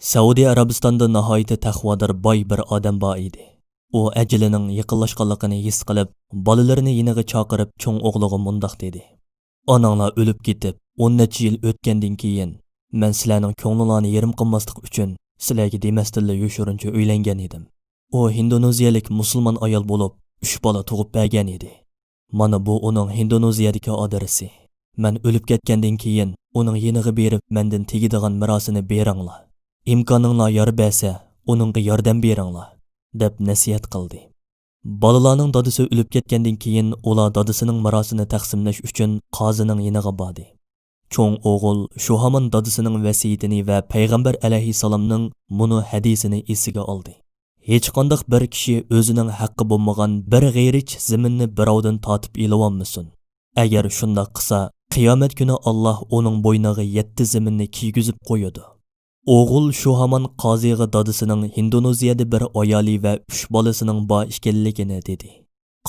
Saudiya Arabistonda nihoyatda taqvodor boy bir odam bor edi. U ajalining yaqinlashganligini his qilib, bolalarini yiniga chaqirib, cho'ng o'g'liga mundoq dedi. Onanglar o'lib ketib, 10 necha yil o'tgandan keyin, men sizlarning ko'nglingizni yerim qilmaslik uchun sizlarga demasdilla yoshirincha uylangan edim. U Indoneziyalik musulmon ayol bo'lib, 3 bola tug'ib bergan edi. Mana bu uning Indoneziyadagi adresi. Men o'lib ketgandan keyin uning yeniga berib, mendan tegadigan mirosini beringlar. İmkaninglar yor bersa, uningga yordam beringlar, deb nasihat qildi. Bolalarning dadasi o'lib ketgandan keyin ular dadasining mirosini taqsimlash uchun qozining yiniga bordi. Cho'ng o'g'il shu hamon dadasining vasiyatini va payg'ambar alayhissalomning muni hadisini esiga oldi. Hech qanday bir kishi o'zining haqqi bo'lmagan bir g'ayrich zaminni birovdan tortib elolmasin. Agar shunday qilsa, qiyomat kuni Alloh uning bo'yniga 7 zaminni kiygizib qo'yadi. O'g'il shu hamon qoziga dadasining Indoneziyada bir ayoli va 3 bolasining bor ekanligini dedi.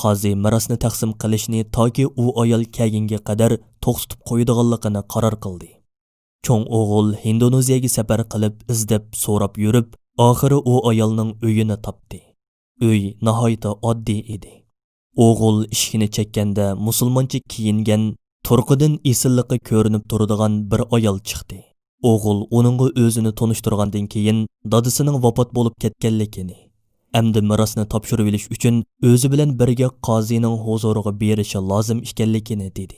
Qozi mirosni taqsim qilishni toki u ayol kelgunga qadar to'xtatib qo'yadiganligini qaror qildi. Cho'ng o'g'il Indoneziyaga safar qilib, izlab, so'rab yurib, oxiri u ayolning uyini topdi. Uy nihoyatda oddiy edi. O'g'il ishini chekkanda musulmoncha kiyingan, turqidan esilliqi ko'rinib turadigan bir ayol chiqdi. O'g'il uningga o'zini tanishtirgandan keyin dadasining vafot bo'lib ketganligini, hamda mirosni topshirib olish uchun o'zi bilan birga qozining huzuriga berishi lozim ekanligini dedi.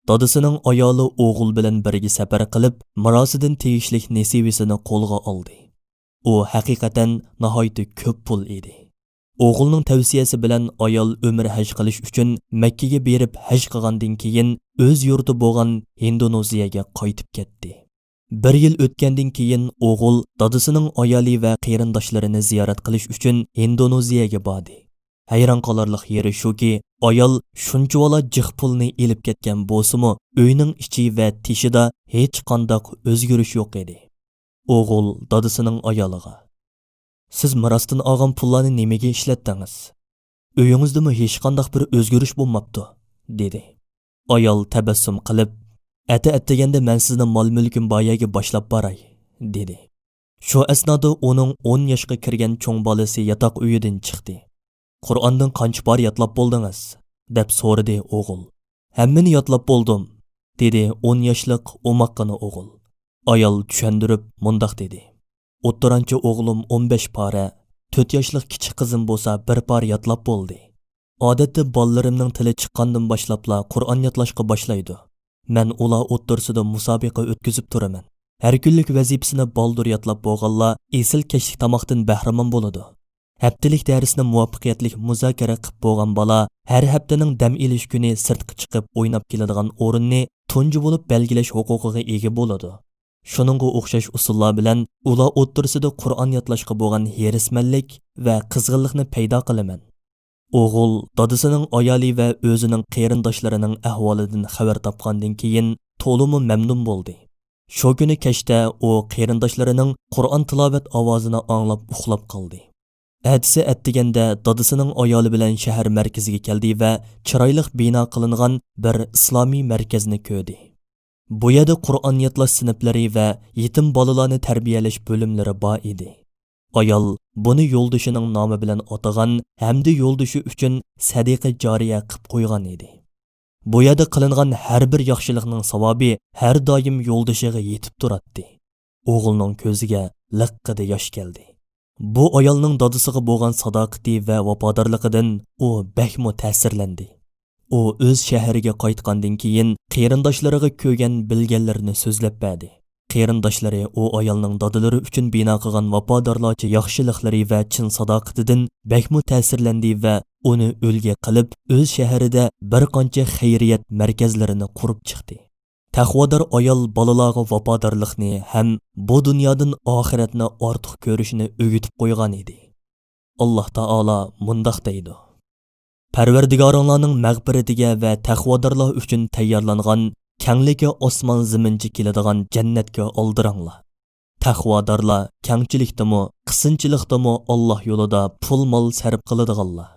Dadasining ayoli o'g'il bilan birga safar qilib, mirosidan tegishli nasibasini qo'lga oldi. U haqiqatan nihoyatda ko'p pul edi. O'g'ilning tavsiyasi bilan ayol umr haj qilish uchun Makka ga berib haj qilgandan keyin o'z yurti bo'lgan Indoneziyaga qaytib ketdi. Bir yil o'tgandan keyin o'g'il dadasining ayoli va qarindoshlarini ziyorat qilish uchun Indoneziyaga bordi. Hayron qolarlik yeri shuki, ayol shunchavala jiq pulni elib ketgan bo'lsa-mu, uyning ichi va teshida hech qanday o'zgarish yo'q edi. O'g'il dadasining ayoliga: "Siz mirosdan olgan pullarni nimaga ishlatdingiz? Uyingizdami hech qanday bir o'zgarish bo'lmabdi?" dedi. Ayol tabassum qilib: "Ati-atdeganda men sizni mol-mulkim boyaga boshlab boray", dedi. Shu asnoda uning 10 yoshga kirgan cho'ng bolasi yotoq uyidan chiqdi. "Qur'ondan qancha bor yotlab bo'ldingiz?" deb so'radi o'g'il. "Hammani yotlab bo'ldim", dedi 10 yoshlik o'maqqina o'g'il. Ayol tushundirib mundoq dedi: "O'ttiranchi o'g'lim 15 pora, 4 yoshlik kichik qizim bo'lsa 1 pora yotlab bo'ldi. Odatda bolalarimning tili chiqqandan boshlabla Qur'on yotlashga boshlaydi. Men ular o'ttirsida musobaqa o'tkazib turaman. Har kunlik vazifasini baldur yotlab bo'lganlar esil kechlik tomoqdan bahramon bo'ladi. Haftalik darsni muvaffaqiyatli muzokara qilib bo'lgan bola har haftaning dam olish kuni sirtqa chiqib o'ynab keladigan o'rinni tunji bo'lib belgilash huquqiga ega bo'ladi. Shuningga o'xshash usullar bilan ular o'ttirsida Qur'on yotlashga bo'lgan herismanlik va qizg'inlikni paydo qilaman." O'g'il dadasining ayoli va o'zining qarindoshlarining ahvolidan xabar topgandan keyin to'limi mamnun bo'ldi. Shu kuni kechda u qarindoshlarining Qur'on tilovat ovozini anglab uxlab qoldi. Atisi atdiganda dadasining ayoli bilan shahar markaziga keldi va chiroyli bino qilingan bir islomiy markazni ko'rdi. Bu yerda Qur'on yodlash sinflari va yetim bolalarni tarbiyalash bo'limlari bor edi. Ayol buni yo'ldoshining nomi bilan atagan hamda yo'ldoshi uchun sadiqa joriya qilib qo'ygan edi. Bu yerda qilingan har bir yaxshilikning savobi har doim yo'ldoshiga yetib turadi. O'g'ilning ko'ziga liqqida yosh keldi. Bu ayolning dadasiga bo'lgan sadoqati va vafodorligidan u bakmo ta'sirlandi. U o'z shahriga qaytgandan keyin qarindoshlariga ko'rgan bilganlarini so'zlab berdi. Qarindoshlari u ayolning dadalari uchun bino qilgan vafodorlarcha yaxshiliklari va chin sadoqatidan bakmo ta'sirlandi va uni o'lga qilib o'z shahrida bir qancha xayriyat markazlarini qurib chiqdi. Taqvodor ayol bolalarga vafodorlikni ham bu dunyodan oxiratni ortiq ko'rishni o'rgatib qo'ygan edi. Alloh taolo mundoq deydi: "Parvardigoringlarning mag'firatiga va taqvodorlar uchun tayyorlangan kengligi osmon ziminchi keladigan jannatga oldiranglar. Taqvodorlar kengchilikdami, qisinchilikdami Alloh yo'lida pul mol sarf qiladiganlar."